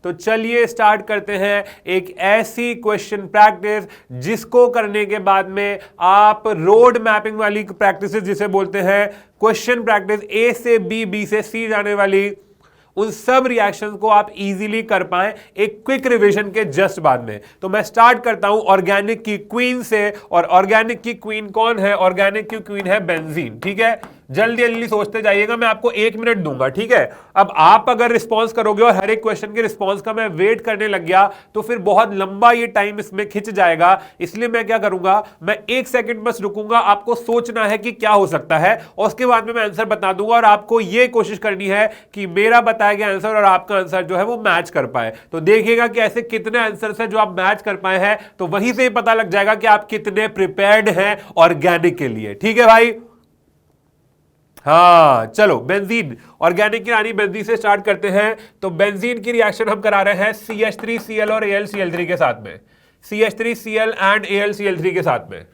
तो चलिए स्टार्ट करते हैं एक ऐसी क्वेश्चन प्रैक्टिस जिसको करने के बाद में आप रोड मैपिंग वाली प्रैक्टिस जिसे बोलते हैं क्वेश्चन प्रैक्टिस, ए से बी, बी से सी जाने वाली, उन सब रिएक्शंस को आप इजीली कर पाएं एक क्विक रिवीजन के जस्ट बाद में। तो मैं स्टार्ट करता हूं ऑर्गेनिक की क्वीन से, और ऑर्गेनिक की क्वीन कौन है? ऑर्गेनिक की क्वीन है बेंजीन। ठीक है, जल्दी जल्दी सोचते जाइएगा, मैं आपको 1 मिनट दूंगा। ठीक है, अब आप अगर रिस्पॉन्स करोगे और हर एक क्वेश्चन के रिस्पॉन्स का मैं वेट करने लग गया तो फिर बहुत लंबा ये टाइम इसमें खिंच जाएगा। इसलिए मैं क्या करूंगा, मैं 1 सेकंड बस रुकूंगा, आपको सोचना है कि क्या हो सकता है और उसके बाद में मैं आंसर बता दूंगा, और आपको ये कोशिश करनी है कि मेरा बताया गया आंसर और आपका आंसर जो है वो मैच कर पाए। तो देखिएगा कि ऐसे कितने आंसर है जो आप मैच कर पाए हैं, तो वहीं से ही पता लग जाएगा कि आप कितने प्रिपेयर्ड हैं ऑर्गेनिक के लिए। ठीक है भाई, हाँ चलो बेंजीन, ऑर्गेनिक की रानी बेंजीन से स्टार्ट करते हैं। तो बेंजीन की रिएक्शन हम करा रहे हैं CH3Cl और AlCl3 के साथ में, CH3Cl एंड AlCl3 के साथ में,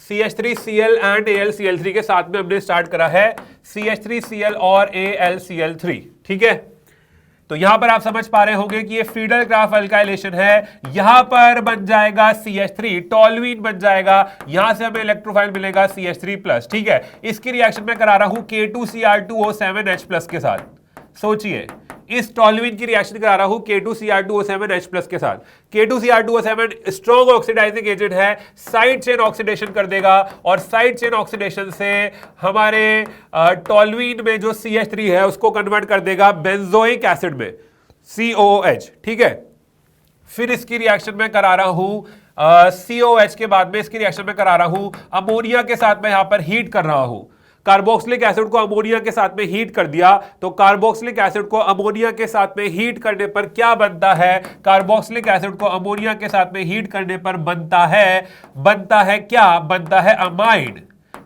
CH3Cl एंड AlCl3 के साथ में हमने स्टार्ट करा है CH3Cl और AlCl3। ठीक है, तो यहां पर आप समझ पा रहे होंगे कि ये फीडल ग्राफ अल्काइलेशन है। यहां पर बन जाएगा CH3, टॉल्यूइन बन जाएगा, यहां से हमें इलेक्ट्रोफाइल मिलेगा CH3+। ठीक है, इसकी रिएक्शन में करा रहा हूं K2Cr2O7H+ के साथ। सोचिए, इस टॉल्यूइन की रिएक्शन करा रहा हूं K2Cr2O7H+ के साथ। K2Cr2O7 स्ट्रॉन्ग ऑक्सीडाइजिंग एजेंट है, साइड चेन ऑक्सीडेशन कर देगा, और साइड चेन ऑक्सीडेशन से हमारे टॉल्यूइन में जो CH3 है उसको कन्वर्ट कर देगा बेंजोइक एसिड में, COOH। ठीक है, फिर इसकी रिएक्शन में करा रहा हूं COH के बाद में इसकी रिएक्शन में करा रहा हूं अमोनिया के साथ में यहां पर हीट कर रहा हूं। कार्बोक्सिलिक एसिड को अमोनिया के साथ में हीट कर दिया, तो कार्बोक्सिलिक एसिड को अमोनिया के साथ में हीट करने पर क्या बनता है? कार्बोक्सिलिक एसिड को अमोनिया के साथ में हीट करने पर बनता है क्या? बनता है अमाइड।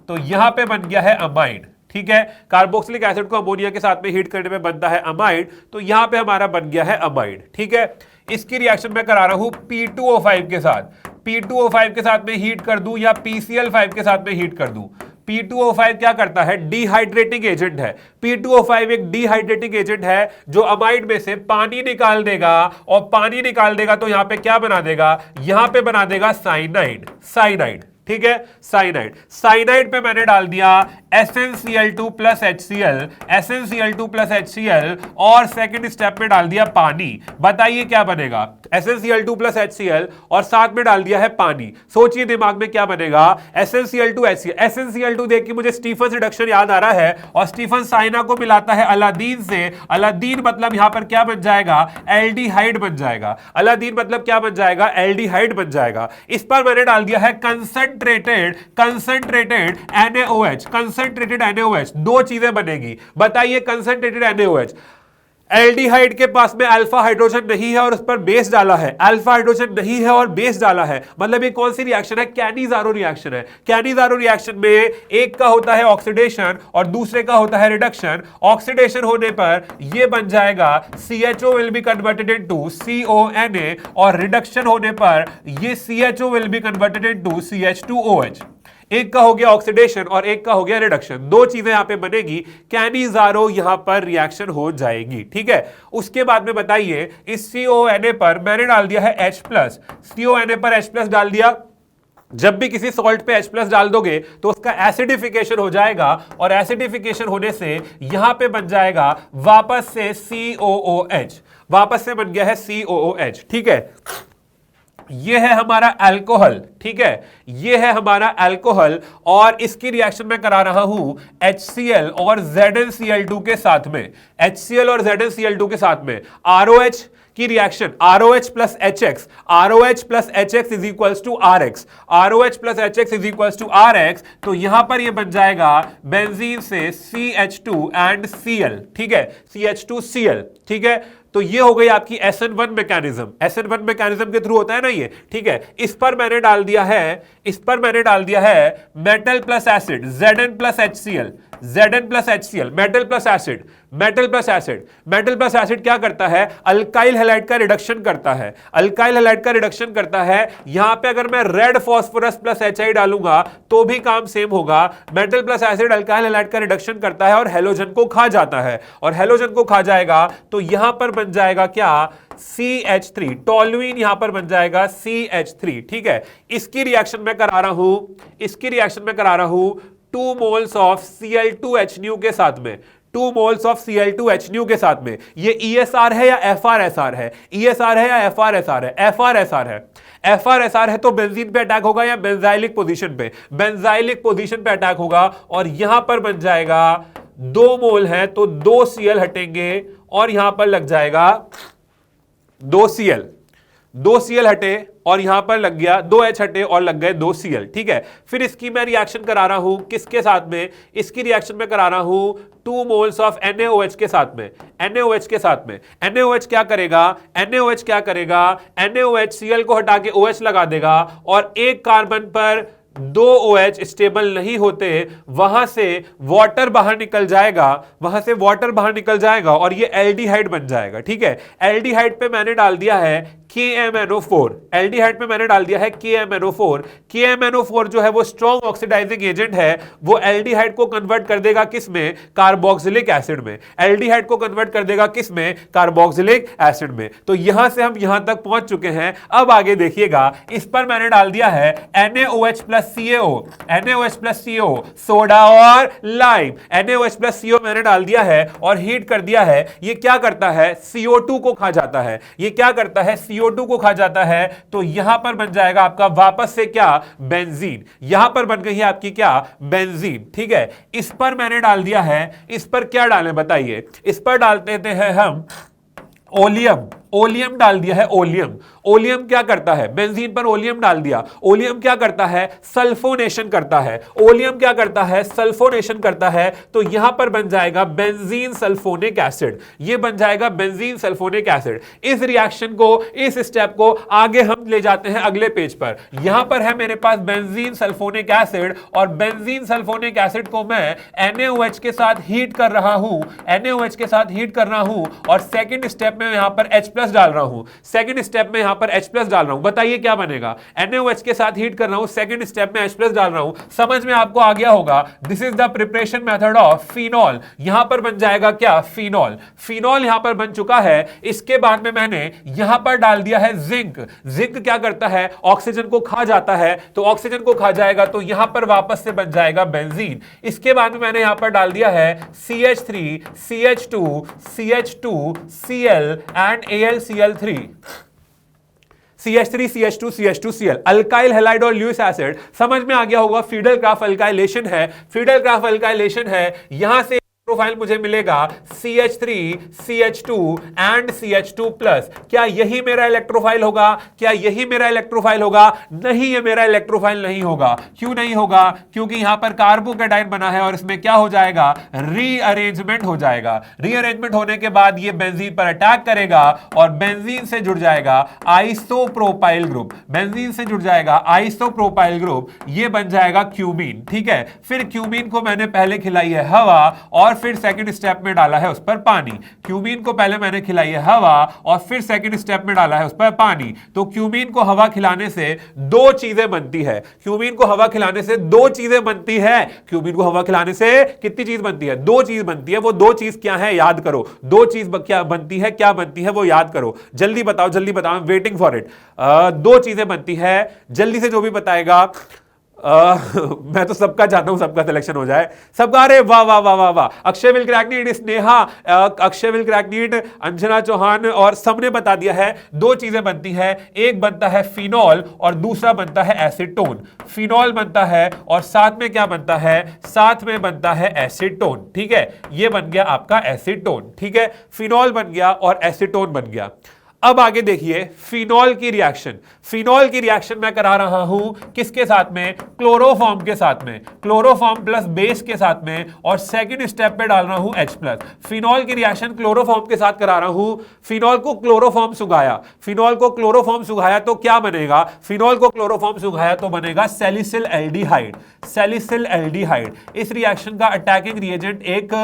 तो यहां पे बन गया है अमाइड। ठीक है, कार्बोक्सिलिक एसिड को अमोनिया के साथ में हीट करने में बनता है अमाइड, तो यहां पे हमारा बन गया है अमाइड। ठीक है, इसकी रिएक्शन में करा रहा हूं P2O5 के साथ। P2O5 के साथ में हीट कर दूं या PCl5 के साथ में हीट कर दूं। P2O5 क्या करता है? डिहाइड्रेटिंग एजेंट है। P2O5 एक डिहाइड्रेटिंग एजेंट है जो अमाइड में से पानी निकाल देगा, और पानी निकाल देगा तो यहां पे क्या बना देगा? यहां पे बना देगा साइनाइड। साइनाइड, ठीक है, साइनाइड। साइनाइड पे मैंने डाल दिया SnCl2 plus HCl, SnCl2 plus HCl, और सेकंड स्टेप में डाल दिया पानी। बताइए क्या बनेगा? SnCl2 प्लस HCl और साथ में डाल दिया है पानी। सोचिए दिमाग में क्या बनेगा? SnCl2 HCl। SnCl2 देख के मुझे स्टीफन रिडक्शन याद आ रहा है, और स्टीफन साइना को मिलाता है अलादीन से। अलादीन मतलब यहां पर क्या बन जाएगा? एल्डिहाइड बन जाएगा। अलादीन मतलब क्या बन जाएगा? एल्डिहाइड बन जाएगा। इस पर मैंने डाल दिया है कंसंट्रेटेड NaOH। कंसंट्रेटेड NaOH, दो चीजें बनेगी। बताइए कंसंट्रेटेड NaOH, एल्डिहाइड के पास में अल्फा हाइड्रोजन नहीं है और उस पर बेस डाला है, अल्फा हाइड्रोजन नहीं है और बेस डाला है, मतलब ये कौन सी रिएक्शन है? कैनिज़ारो रिएक्शन है। कैनिज़ारो रिएक्शन में एक का होता है ऑक्सीडेशन और दूसरे का होता है रिडक्शन। ऑक्सीडेशन होने पर ये बन जाएगा CHO will be converted into CONA, और रिडक्शन होने पर ये CHO will be converted into CH2OH। एक का हो गया ऑक्सीडेशन और एक का हो गया रिडक्शन, दो चीजें यहां पे बनेगी, कैनिज़ारो यहां पर रिएक्शन हो जाएगी। ठीक है, उसके बाद में बताइए इस CONA पर मैंने डाल दिया है H+। CONA पर H+ डाल दिया। जब भी किसी सॉल्ट पे H+ डाल दोगे तो उसका एसिडिफिकेशन हो जाएगा, और एसिडिफिकेशन होने से यहां पे बन जाएगा वापस से COOH, वापस से बन गया है COOH। ठीक है, ये है हमारा अल्कोहल। ठीक है, ये है हमारा अल्कोहल, और इसकी रिएक्शन में करा रहा हूं HCl और ZnCl2 के साथ में, HCl और ZnCl2 के साथ में ROH की reaction, ROH plus HX, ROH plus HX is equals to RX, ROH plus HX is equals to RX। तो यहां पर ये बन जाएगा बेंजीन से CH2 एंड Cl। ठीक है, CH2Cl। ठीक है, तो ये हो गई आपकी SN1 मैकेनिज्म। SN1 मैकेनिज्म के थ्रू होता है ना ये, ठीक है। इस पर मैंने डाल दिया है metal plus acid Zn plus HCl, Zn plus HCl, metal plus acid, metal plus acid. Metal plus acid क्या करता है? अल्काइल हैलाइड का रिडक्शन करता है, अल्काइल हैलाइड का रिडक्शन करता है। यहां पे अगर मैं रेड फास्फोरस प्लस HI डालूंगा तो भी काम सेम होगा। Metal plus acid alkyl halide का रिडक्शन करता है और हेलोजन को खा जाता है, और हेलोजन को खा जाएगा तो यहां पर बन जाएगा क्या? CH3, टोलुइन यहां पर बन जाएगा CH3, ठीक है। इसकी रिएक्शन में करा रहा हूं 2 मोल्स ऑफ Cl2HNu के साथ में, 2 मोल्स ऑफ Cl2HNu के साथ में। ये ESR है या FRSR है? ESR है या FRSR है? FRSR है। FRSR है तो बेंजीन पे अटैक होगा या बेंजाइलिक पोजीशन पे? बेंजाइलिक पोजीशन पे अटैक होगा, और यहां पर बन जाएगा 2 मोल है तो 2 Cl हटेंगे और यहां पर लग जाएगा 2 Cl हटे और यहां पर लग गया 2H हटे और लग गए 2 Cl, ठीक है। फिर इसकी मैं रिएक्शन करा रहा हूं किसके साथ में? इसकी रिएक्शन में करा रहा हूं 2 मोल्स ऑफ NaOH के साथ में, NaOH के साथ में। NaOH क्या करेगा? NaOH Cl को हटा के OH लगा देगा, और एक कार्बन पर 2 OH स्टेबल नहीं होते, वहां से वाटर बाहर निकल जाएगा, और ये एल्डिहाइड बन जाएगा, ठीक है। एल्डिहाइड पे मैंने डाल दिया है KMNO4, एल्डिहाइड पे मैंने डाल दिया है KMNO4। KMNO4 जो है वो स्ट्रॉन्ग ऑक्सीडाइजिंग एजेंट है, वो एल्डिहाइड को कन्वर्ट कर देगा किस में? कार्बोक्सिलिक एसिड में। एल्डिहाइड को कन्वर्ट कर देगा किस में? कार्बोक्सिलिक एसिड में। तो यहां से हम यहां तक पहुंच चुके हैं। अब आगे देखिएगा, इस पर मैंने डाल दिया है NaOH प्लस CaO, सोडा और लाइम। NaOH प्लस CO मैंने डाल दिया है और हीट कर दिया है। ये क्या करता है? CO2 को खा जाता है। CO2 को खा जाता है, तो यहां पर बन जाएगा आपका वापस से क्या? बेंजीन। यहां पर बन गई है आपकी क्या? बेंजीन, ठीक है। इस पर मैंने डाल दिया है, इस पर क्या डालें बताइए? इस पर डाल देते हैं हम ओलियम डाल दिया है। ओलियम क्या करता है? बेंजीन पर ओलियम डाल दिया। ओलियम क्या करता है? सल्फोनेशन करता है। तो यहां पर बन जाएगा बेंजीन सल्फोनिक एसिड। ये बन जाएगा बेंजीन सल्फोनिक एसिड। इस रिएक्शन को, इस स्टेप को आगे हम ले जाते हैं अगले पेज पर। यहां पर है मेरे पास बेंजीन सल्फोनिक एसिड, और बेंजीन सल्फोनिक एसिड को मैं NaOH के साथ हीट कर रहा हूं, और सेकंड स्टेप में यहां पर H+ डाल रहा हूं, बताइए क्या बनेगा? NaOH के साथ हीट कर रहा हूं, सेकंड स्टेप में H+ डाल रहा हूं। समझ में आपको आ गया होगा। This is the preparation method of phenol. यहां पर बन जाएगा क्या? फिनॉल यहां पर बन चुका है। इसके बाद में मैंने यहां पर डाल दिया है जिंक। क्या करता है? ऑक्सीजन को खा जाता है, तो ऑक्सीजन को खा जाएगा तो यहां पर वापस से बन जाएगा बेंजीन। इसके बाद में मैंने यहां पर डाल दिया है CH3, CH2, Cl and AlCl3, CH3, CH2, Cl, alkyl halide और ल्यूइस एसिड। समझ में आ गया होगा, फीडल क्राफ्ट अल्काइलेशन है। यहां से प्रोफाइल मुझे मिलेगा CH3, CH2 एंड CH2+। क्या यही मेरा इलेक्ट्रोफाइल होगा? नहीं, ये मेरा इलेक्ट्रोफाइल नहीं होगा। क्यों नहीं होगा? क्योंकि यहां पर कार्बोकेटाइन बना है और इसमें क्या हो जाएगा? रीअरेंजमेंट हो जाएगा। रीअरेंजमेंट होने के बाद ये बेंजीन पर अटैक करेगा और बेंजीन से जुड़ जाएगा आइसोप्रोपाइल ग्रुप, ये बन जाएगा क्यूमीन, ठीक है। फिर क्यूमीन को मैंने पहले खिलाई है हवा, और फिर सेकंड स्टेप में डाला है उस पर पानी। क्यूमीन को पहले मैंने खिलाई है हवा और फिर सेकंड स्टेप में डाला है उस पर पानी। तो क्यूमीन को हवा खिलाने से 2 चीजें बनती है। कितनी चीज बनती है? 2 चीज बनती है। वो 2 चीज क्या है? याद करो। 2 चीज क्या बनती है वो याद करो। जल्दी बताओ, वेटिंग फॉर इट। 2 चीजें बनती है, जल्दी से जो भी बताएगा। मैं तो सबका चाहता हूं सबका सिलेक्शन हो जाए, सबका। अरे वाह वाह वाह वाह वाह! अक्षय विल क्रैकनीट, स्नेहा, अंजना चौहान, और सबने बता दिया है। 2 चीजें बनती है, एक बनता है फिनॉल और दूसरा बनता है एसीटोन। फिनॉल बनता है और साथ में क्या बनता है? साथ में बनता है एसीटोन, ठीक है। ये बन गया आपका एसीटोन, ठीक है। फिनॉल बन गया और एसीटोन बन गया। अब आगे देखिए फिनॉल की रिएक्शन। फिनॉल की रिएक्शन मैं करा रहा हूं किसके साथ में? क्लोरोफॉर्म के साथ में, क्लोरोफॉर्म प्लस बेस के साथ में, और सेकंड स्टेप पे डाल रहा हूं H+। फिनॉल की रिएक्शन क्लोरोफॉर्म के साथ करा रहा हूं। फिनॉल को क्लोरोफॉर्म सुखाया, फिनॉल को क्लोरोफॉर्म सुखाया तो क्या बनेगा? फिनॉल को क्लोरोफॉर्म सुखाया तो बनेगा सैलिसिल एल्डिहाइड, सैलिसिल एल्डिहाइड। इस रिएक्शन का अटैकिंग रिएजेंट एक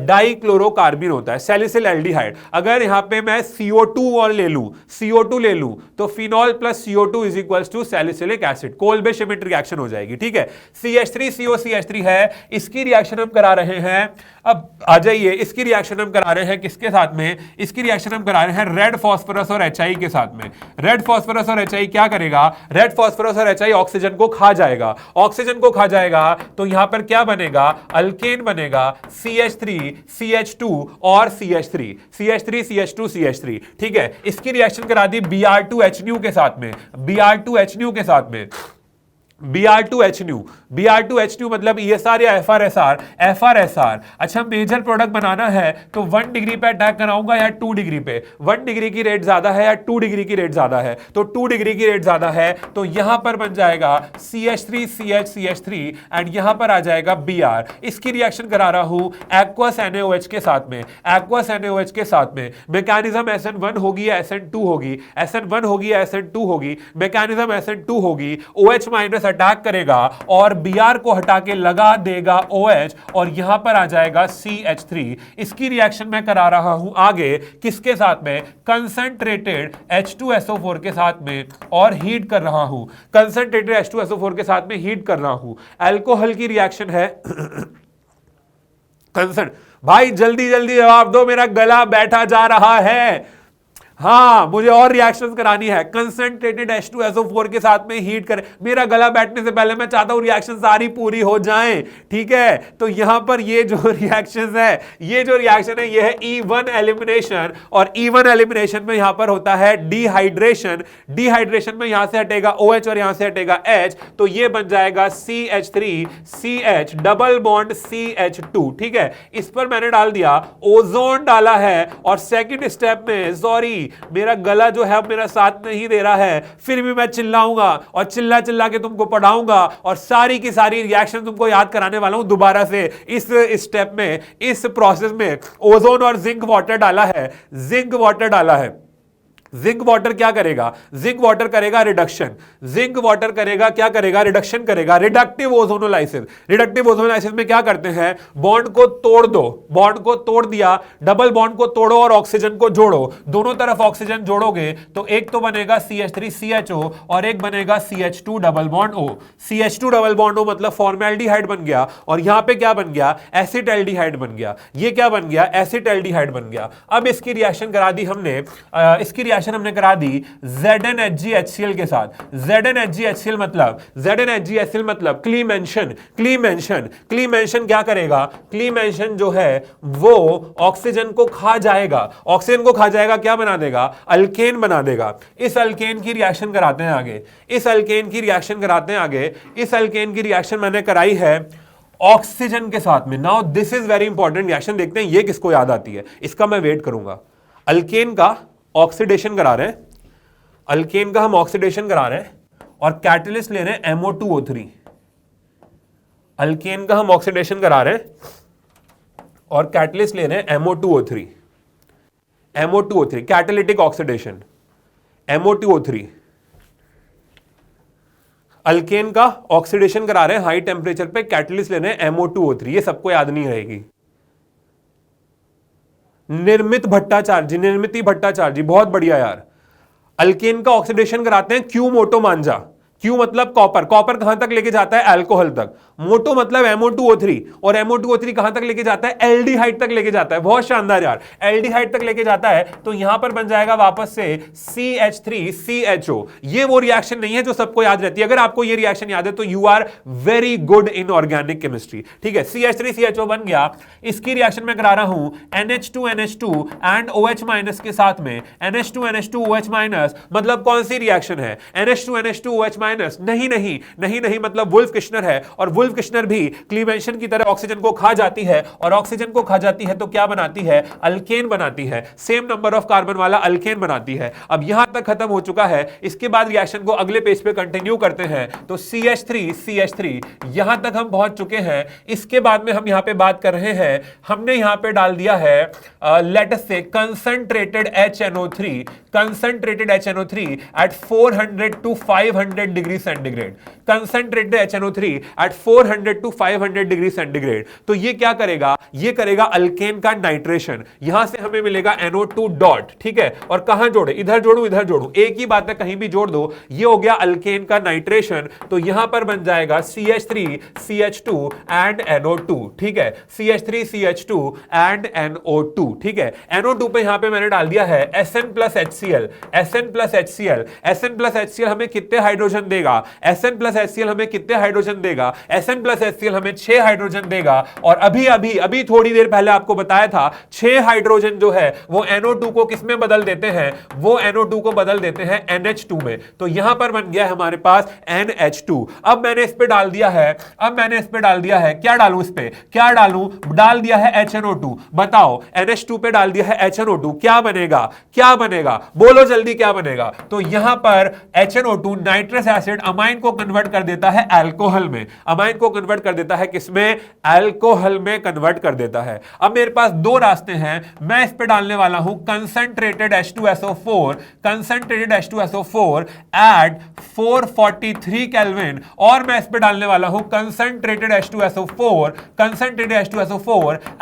डाइक्लोरोकार्बन होता है, सैलिसिल एल्डिहाइड। अगर यहां पे मैं CO2 और ले लूं, CO2 ले लूं तो phenol plus CO2 is equals to salicylic acid, Kolbe Schmitt reaction हो जाएगी। ठीक है, CH3COCH3 है, इसकी रिएक्शन हम करा रहे हैं। अब आ जाइए, इसकी रिएक्शन हम करा रहे हैं किसके साथ में? इसकी रिएक्शन हम करा रहे हैं रेड फास्फोरस और HI के साथ में। रेड फास्फोरस और HI क्या करेगा? रेड फास्फोरस और HI ऑक्सीजन को खा जाएगा, ऑक्सीजन को खा जाएगा तो यहां पर क्या बनेगा? अल्केन बनेगा, CH3 CH2 और CH3, CH3 CH2 CH3। ठीक है, इसकी रिएक्शन करा दी Br2HNu के साथ में, Br2HNu के साथ में, Br2HNu, Br2HNu मतलब ESR या FRSR, FRSR। अच्छा, मेजर प्रोडक्ट बनाना है तो 1 डिग्री पे अटैक कराऊंगा या 2 डिग्री पे? 1 डिग्री की रेट ज्यादा है या 2 डिग्री की रेट ज्यादा है? तो 2 डिग्री की रेट ज्यादा है तो यहां पर बन जाएगा CH3CH3 एंड यहां पर आ जाएगा Br। इसकी रिएक्शन करा रहा हूं एक्वस NaOH के साथ में, एक्वस NaOH के साथ में। मैकेनिज्म SN1 होगी या SN2 होगी? SN1 होगी या SN2 होगी? मैकेनिज्म SN2 होगी। OH माइनस अटैक करेगा और Br को हटा के लगा देगा OH और यहां पर आ जाएगा CH3। इसकी रिएक्शन मैं करा रहा हूं आगे किसके साथ में? कंसंट्रेटेड H2SO4 के साथ में, और हीट कर रहा हूं, कंसंट्रेटेड H2SO4 के साथ में हीट कर रहा हूं। अल्कोहल की रिएक्शन है कंसंट। भाई जल्दी जल्दी जवाब दो, मेरा गला बैठा जा रहा है। हाँ, मुझे और रिएक्शंस करानी है। कंसंट्रेटेड H2SO4 के साथ में हीट कर, मेरा गला बैठने से पहले मैं चाहता हूं रिएक्शन सारी पूरी हो जाएं। ठीक है, तो यहां पर ये जो रिएक्शंस है, ये जो रिएक्शन है ये है E1 एलिमिनेशन, और E1 एलिमिनेशन में यहां पर होता है डिहाइड्रेशन। डिहाइड्रेशन में यहां से हटेगा OH और यहां से हटेगा H, तो ये बन जाएगा CH3CH डबल बॉन्ड CH2। ठीक है, इस पर मैंने डाल दिया ओजोन डाला है, और सेकंड स्टेप में, सॉरी मेरा गला जो है मेरा साथ नहीं दे रहा है, फिर भी मैं चिल्लाऊंगा और चिल्ला चिल्ला के तुमको पढ़ाऊंगा और सारी की सारी रिएक्शन तुमको याद कराने वाला हूं दोबारा से। इस स्टेप में, इस प्रोसेस में ओजोन और जिंक वाटर डाला है, जिंक वाटर डाला है। जिंक वाटर क्या करेगा? जिंक वाटर करेगा रिडक्शन, जिंक वाटर करेगा क्या करेगा? रिडक्शन करेगा, रिडक्टिव ओजोनोलाइसिस। रिडक्टिव ओजोनोलाइसिस में क्या करते हैं? बॉन्ड को तोड़ दो, बॉन्ड को तोड़ दिया, डबल बॉन्ड को तोड़ो और ऑक्सीजन को जोड़ो। दोनों तरफ ऑक्सीजन जोड़ोगे तो एक तो बनेगा CH3CHO और एक बनेगा CH2 double bond O। CH2 double bond O मतलब फॉर्मेल्डिहाइड बन गया, और यहां पे क्या बन गया? एसिटाल्डिहाइड बन गया। ये क्या बन गया? एसिटाल्डिहाइड बन गया। अब इसकी रिएक्शन करा दी हमने, इसकी रिएक्शन हमने करा दी ZnHgHCl के साथ। ZnHgHCl मतलब क्लीमेंशन। क्लीमेंशन क्या करेगा? क्लीमेंशन जो है वो ऑक्सीजन को खा जाएगा, ऑक्सीजन को खा जाएगा, क्या बना देगा? अल्केन बना देगा। इस अल्केन की रिएक्शन कराते हैं आगे, इस अल्केन की रिएक्शन कराते हैं आगे। इस अल्केन की रिएक्शन मैंने कराई है ऑक्सीजन के साथ में। Now this is very important reaction, देखते हैं ये किसको याद आती है, इसका मैं वेट करूंगा। अल्केन का ऑक्सीडेशन करा रहे हैं, अल्केन का हम ऑक्सीडेशन करा रहे हैं और कैटलिस्ट ले रहे हैं MO2O3। अल्केन का हम ऑक्सीडेशन करा रहे हैं और कैटलिस्ट ले रहे हैं MO2O3। MO2O3 catalytic oxidation, MO2O3। Alkane का ऑक्सीडेशन करा रहे हैं हाई टेम्परेचर पे, कैटलिस्ट ले रहे हैं MO2O3। ये सबको याद नहीं रहेगी। निर्मित भट्टाचार्य, बहुत बढ़िया यार। अल्केन का ऑक्सीडेशन कराते हैं क्यू मोटो मांझा। क्यू मतलब कॉपर, कॉपर कहां तक लेके जाता है? अल्कोहल तक। मोटो मतलब MO2O3, और MO2O3 कहां तक लेके जाता है? एल्डिहाइड तक लेके जाता है। बहुत शानदार यार, एल्डिहाइड तक लेके जाता है तो यहां पर बन जाएगा वापस से CH3CHO। ये वो रिएक्शन नहीं है जो सबको याद रहती है। अगर आपको ये रिएक्शन याद है तो you are very good in organic chemistry. ठीक है, CH3CHO बन गया। इसकी रिएक्शन में करा रहा हूं NH2NH2 एंड OH माइनस के साथ में। NH2NH2 OH माइनस मतलब कौन सी रिएक्शन है? NH2NH2 OH माइनस नहीं, मतलब वुल्फ किश्नर है, और वुल्फ वुल्फ किश्नर भी क्लीमेंशन की तरह ऑक्सीजन को खा जाती है, और ऑक्सीजन को खा जाती है तो क्या बनाती है? अल्केन बनाती है, सेम नंबर ऑफ कार्बन वाला अल्केन बनाती है। अब यहां तक खत्म हो चुका है। इसके बाद रिएक्शन को अगले पेज पे कंटिन्यू करते हैं। तो CH3 यहां तक हम पहुंच चुके हैं। इसके बाद में हम यहां पे बात कर रहे हैं, हमने यहां पे डाल दिया है लेट अस से concentrated HNO3 at 400 to 500 degree centigrade, concentrated HNO3 at 400 to 500 degree centigrade. तो ये क्या करेगा? ये करेगा अल्केन का नाइट्रेशन। यहां से हमें मिलेगा NO2 डॉट, ठीक है, और कहां जोड़े? इधर जोड़ू, इधर जोड़ू, एक ही बात है, कहीं भी जोड़ दो। ये हो गया अल्केन का नाइट्रेशन। तो यहां पर बन जाएगा CH3CH2 एंड NO2, ठीक है, CH3CH2 एंड NO2, ठीक है। NO2 पे यहां पे मैंने डाल दिया है SN plus HCl, SN plus HCl, SN plus HCl हमें कितने हाइड्रोजन देगा? SN प्लस HCl हमें कितने हाइड्रोजन देगा? SN प्लस HCl हमें 6 हाइड्रोजन देगा। और अभी थोड़ी देर पहले आपको बताया था 6 हाइड्रोजन जो है वो NO2 को किस में बदल देते हैं? वो NO2 को बदल देते हैं NH2 में। तो यहां पर बन गया है हमारे पास NH2। अब मैंने इस पे डाल दिया है, क्या डालूं इस पे? क्या डालूं? डाल दिया है HNO2। बताओ, NH2 पे डाल दिया है HNO2, क्या बनेगा? क्या बनेगा? बोलो जल्दी, क्या बनेगा? तो यहां पर HNO2 नाइट्रस एसिड अमाइन को कन्वर्ट कर देता है अल्कोहल में। अमाइन को कन्वर्ट कर देता है किसमें? अल्कोहल में कन्वर्ट कर देता है। अब मेरे पास दो रास्ते हैं। मैं इस पे डालने वाला हूं कंसंट्रेटेड H2SO4 एट 443 केल्विन, और मैं इस पे डालने वाला हूं concentrated H2SO4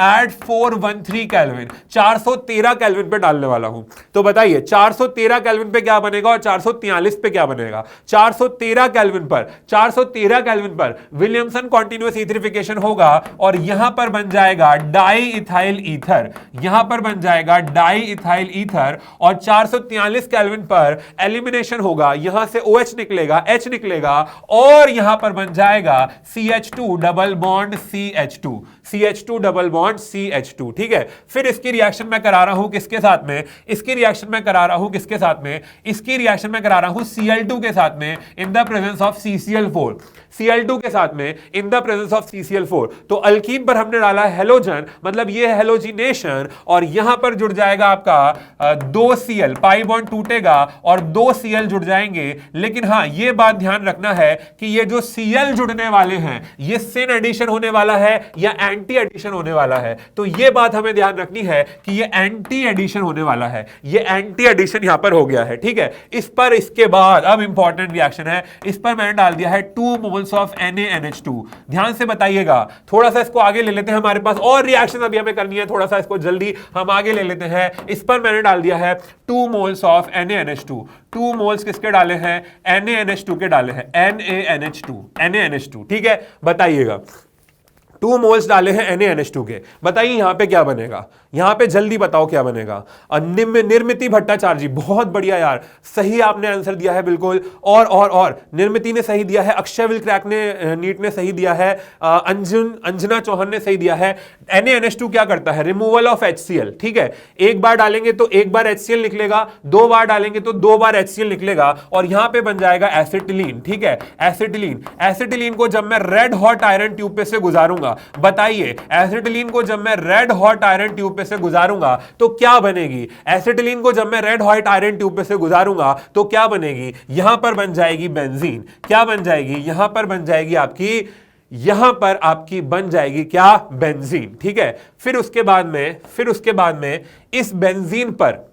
eight 413 kelvin, 413 kelvin पे डालने वाला हूं। तो बताइए 413 केल्विन पे क्या बनेगा और 443 पे क्या बनेगा? 413 केल्विन पर विलियमसन कॉन्टिन्यूअस ईथरिफिकेशन होगा, और यहां पर बन जाएगा डाई इथाइल ईथर, यहां पर बन जाएगा डाई इथाइल ईथर। और 443 केल्विन पर एलिमिनेशन होगा, यहां से OH निकलेगा, H निकलेगा, और यहां पर बन जाएगा CH2 डबल बॉन्ड CH2, ठीक है। फिर इसकी रिएक्शन मैं करा रहा हूं किसके साथ में? इसकी रिएक्शन मैं करा रहा हूं किसके साथ में? इसकी रिएक्शन मैं करा रहा हूं Cl2 के साथ में in the presence of CCl4, Cl2 के साथ में in the presence of CCl4। तो अल्कीन पर हमने डाला हेलोजन, मतलब ये हेलोजिनेशन, और यहां पर जुड़ जाएगा आपका 2 Cl, पाई बॉन्ड टूटेगा और 2 Cl जुड़ जाएंगे। लेकिन हां, ये बात ध्यान रखना है कि ये जो Cl जुड़ने वाले हैं, ये सिन एडिशन होने वाला है या एंटी एडिशन होने वाला है। तो ये बात हमें ध्यान रखनी है कि ये एंटी एडिशन होने वाला है, ये एंटी एडिशन यहां पर हो गया है, ठीक है। इस पर इसके बाद अब इंपॉर्टेंट रिएक्शन है, इस पर मैंने डाल दिया है 2 मोल्स ऑफ NaNH2। ध्यान से बताइएगा, थोड़ा सा इसको आगे ले लेते हैं, हमारे पास और रिएक्शन अभी हमें करनी है, थोड़ा सा इसको जल्दी हम आगे ले लेते हैं। इस पर मैंने डाल दिया है 2 मोल्स ऑफ NaNH2। 2 मोल्स किसके डाले हैं? NaNH2 के डाले हैं, NaNH2, ठीक है। बताइएगा 2 मोल्स डाले हैं NaNH2 के, बताइए यहां पे क्या बनेगा? यहां पे जल्दी बताओ क्या बनेगा? निर्मिति भट्टाचार्य जी, बहुत बढ़िया यार, सही आपने आंसर दिया है बिल्कुल। और निर्मिति ने सही दिया है, अक्षय विल क्रैक ने, नीट ने सही दिया है, अंजना चौहान ने सही दिया है। NaNH2 क्या करता है? रिमूवल ऑफ HCl, ठीक है। एक बार डालेंगे तो एक बार HCl निकलेगा, 2 बार डालेंगे तो 2 बार HCl निकलेगा, और यहां पे बन जाएगा एसिटिलीन, ठीक है। एसिटिलीन को जब मैं रेड हॉट आयरन ट्यूब पे से गुजारूंगा, बताइए एसिटिलीन को जब मैं रेड हॉट आयरन ट्यूब पे से गुजारूंगा तो क्या बनेगी? एसिटिलीन को जब मैं रेड हॉट आयरन ट्यूब पे से गुजारूंगा तो क्या बनेगी? यहां पर बन जाएगी बेंजीन। क्या बन जाएगी? यहां पर बन जाएगी आपकी बन जाएगी क्या? बेंजीन, ठीक है। फिर उसके बाद में इस बेंजीन पर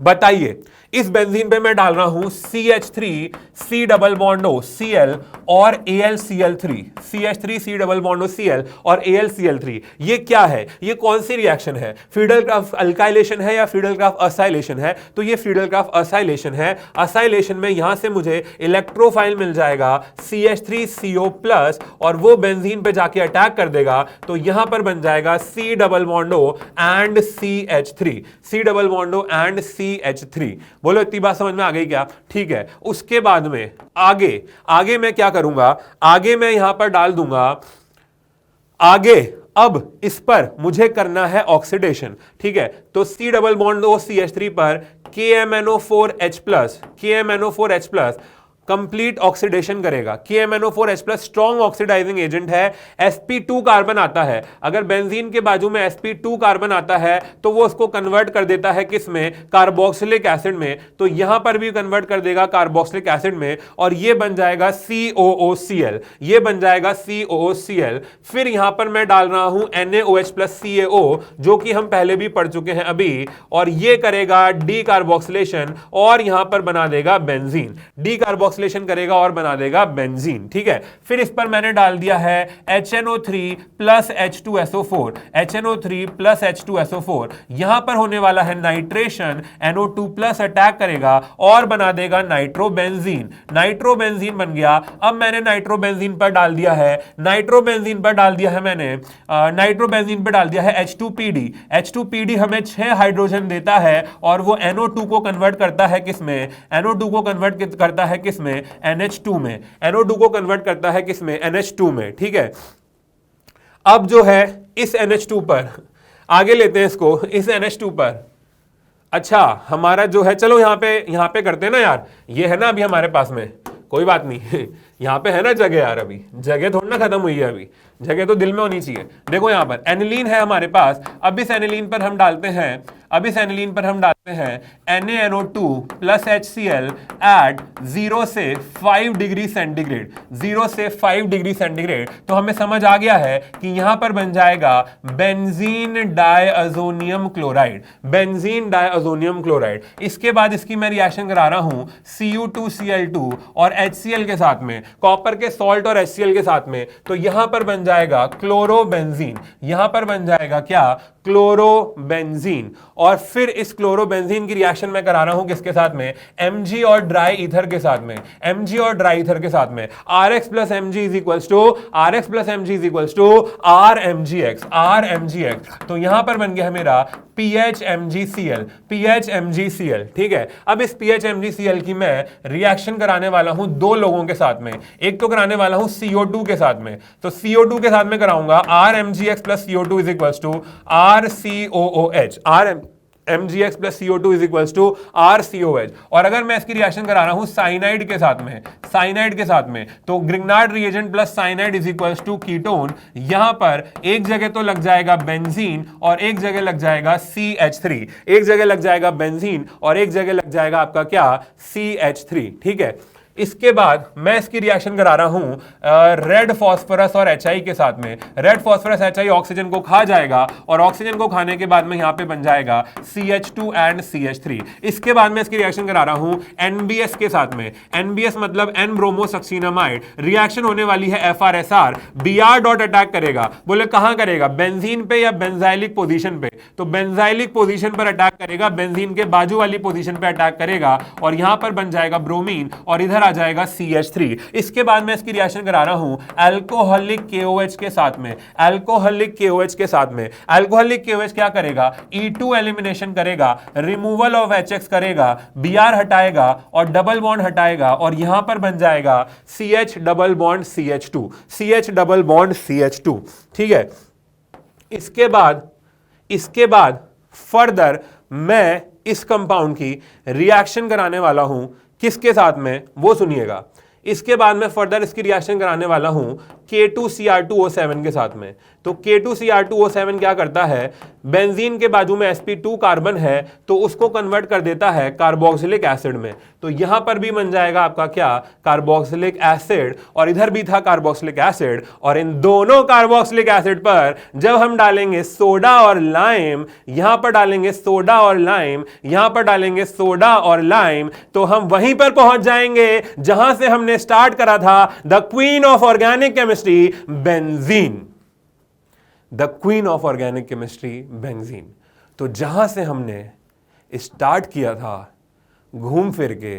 बताइए, इस बेंजीन पे मैं डाल रहा हूं CH3C double bond O Cl और AlCl3, CH3C double bond O Cl और AlCl3। ये क्या है? ये कौन सी रिएक्शन है? फ्रीडलक्राफ्ट अल्काइलेशन है या फ्रीडलक्राफ्ट असाइलेशन है? तो ये फ्रीडलक्राफ्ट असाइलेशन है। असाइलेशन में यहां से मुझे इलेक्ट्रोफाइल मिल जाएगा CH3CO+, और वो बेंजीन पे जाके अटैक कर देगा, तो यहां पर बन जाएगा C double bond O and CH3, C double bond O and CH3। बोलो इतनी बात समझ में आ गई क्या? ठीक है। उसके बाद में आगे मैं क्या करूंगा? आगे मैं यहां पर डाल दूंगा, अब इस पर मुझे करना है ऑक्सीडेशन, ठीक है। तो C double bond O CH3 पर KMNO4H+, कंप्लीट ऑक्सीडेशन करेगा। KMnO4H+ स्ट्रॉन्ग ऑक्सीडाइजिंग एजेंट है, sp2 कार्बन आता है, अगर बेंजीन के बाजू में sp2 कार्बन आता है तो वो उसको कन्वर्ट कर देता है किस में, कार्बोक्सिलिक एसिड में, तो यहां पर भी कन्वर्ट कर देगा कार्बोक्सिलिक एसिड में और ये बन जाएगा COOCl, ये बन जाएगा COOCl। फिर यहां पर मैं डाल रहा हूं NaOH+ CaO जो कि हम पहले भी पढ़ चुके हैं अभी, और ये करेगा डीकार्बोक्सिलेशन और यहां पर बना देगा बेंजीन, डीकार्बोक्सिलेशन करेगा और बना देगा बेंजीन। ठीक है, फिर इस पर मैंने डाल दिया है HNO3 + H2SO4, HNO3 + H2SO4, यहां पर होने वाला है नाइट्रेशन, NO2+ अटैक करेगा और बना देगा नाइट्रोबेंजीन, नाइट्रोबेंजीन बन गया। अब मैंने नाइट्रोबेंजीन पर डाल दिया है, नाइट्रोबेंजीन पर डाल दिया है मैंने, नाइट्रोबेंजीन पर डाल दिया है H2PD, H2PD हमें 6 हाइड्रोजन देता है और वो NO2 को कन्वर्ट करता है किसमें, NO2 को कन्वर्ट करता है किसमें, NH2 में, NO2 को कन्वर्ट करता है किसमें, NH2 में। ठीक है, अब जो है इस NH2 पर आगे लेते हैं इसको, इस NH2 पर, अच्छा हमारा जो है, चलो यहां पे करते हैं ना यार, ये है ना अभी हमारे पास में, कोई बात नहीं यहां पे है ना जगह यार, अभी जगह थोड़ी ना खत्म हुई है, अभी जगह तो दिल में होनी चाहिए। देखो यहां पर एनिलीन है हमारे पास, अब इस एनिलीन पर हम डालते हैं, अब इस एनिलीन पर हम डालते हैं NaNO2 + HCl एट 0 से 5 डिग्री सेंटीग्रेड, 0 से 5 डिग्री सेंटीग्रेड, तो हमें समझ आ गया है कि यहां पर बन जाएगा बेंजीन डायअजोनियम क्लोराइड, बेंजीन डायअजोनियम क्लोराइड। इसके बाद इसकी मैं रिएक्शन करा रहा हूं Cu2Cl2 और HCl के साथ में, कॉपर के सॉल्ट और HCl के साथ में, तो यहां पर बन जाएगा क्लोरोबेंजीन, यहां पर बन जाएगा क्या, क्लोरोबेंजीन। और फिर इस क्लोरोबेंजीन की रिएक्शन मैं करा रहा हूं किसके साथ में, Mg और ड्राई ईथर के साथ में, Mg और ड्राई ईथर के साथ में, Rx + Mg = RMgx, तो यहां पर बन गया है मेरा PHMgCl, PHMgCl। ठीक है, अब इस PHMgCl की मैं रिएक्शन कराने वाला हूं दो लोगों के साथ में, एक तो कराने वाला हूं CO2 के साथ में, तो CO2 के साथ में कराऊंगा RMgx + CO2 = RCOOH, MgX + CO2 = RCOH। और अगर मैं इसकी रिएक्शन करा रहा हूं साइनाइड के साथ में, साइनाइड के साथ में, तो ग्रिग्नार्ड रिएजेंट + साइनाइड = कीटोन, यहां पर एक जगह तो लग जाएगा बेंजीन और एक जगह लग जाएगा CH3, एक जगह लग जाएगा बेंजीन और एक जगह लग जाएगा आपका क्या, CH3। ठीक है, इसके बाद मैं इसकी रिएक्शन करा रहा हूं रेड फास्फोरस और HI के साथ में, रेड फास्फोरस HI ऑक्सीजन को खा जाएगा और ऑक्सीजन को खाने के बाद में यहां पे बन जाएगा CH2 एंड CH3। इसके बाद मैं इसकी रिएक्शन करा रहा हूं NBS के साथ में, NBS मतलब N ब्रोमोसक्सीनामाइड, रिएक्शन होने वाली है FRSR, Br डॉट अटैक करेगा, बोले कहां करेगा, बेंजीन पे या बेंजाइलिक पोजीशन पे, तो बेंजाइलिक पोजीशन पर अटैक करेगा, बेंजीन के बाजू वाली पोजीशन पे अटैक करेगा और यहां पर बन जाएगा ब्रोमीन और इधर आ जाएगा CH3। इसके बाद मैं इसकी रिएक्शन करा रहा हूं अल्कोहलिक KOH के साथ में, अल्कोहलिक KOH के साथ में, अल्कोहलिक KOH क्या करेगा, E2 एलिमिनेशन करेगा, रिमूवल ऑफ HX करेगा, Br हटाएगा और डबल बॉन्ड हटाएगा और यहां पर बन जाएगा CH double bond CH2, CH double bond CH2। ठीक है, इसके बाद फर्दर मैं इस कंपाउंड की रिएक्शन कराने वाला हूं किसके साथ में, वो सुनिएगा। इसके बाद मैं फर्दर इसकी रिएक्शन कराने वाला हूं K2Cr2O7 के साथ में, तो K2Cr2O7 क्या करता है, बेंजीन के बाजू में sp2 कार्बन है तो उसको कन्वर्ट कर देता है कार्बोक्सिलिक एसिड में, तो यहां पर भी बन जाएगा आपका क्या, कार्बोक्सिलिक एसिड, और इधर भी था कार्बोक्सिलिक एसिड, और इन दोनों कार्बोक्सिलिक एसिड पर जब हम डालेंगे सोडा और लाइम, यहां पर डालेंगे सोडा और लाइम, यहां पर डालेंगे सोडा और लाइम, तो हम वहीं पर पहुंच जाएंगे जहां से हमने स्टार्ट करा था, the queen of organic chemistry, benzene, the queen of organic chemistry, benzene. तो जहां से हमने स्टार्ट किया था, घूम फिर के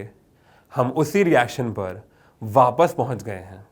हम उसी रिएक्शन पर वापस पहुंच गए हैं।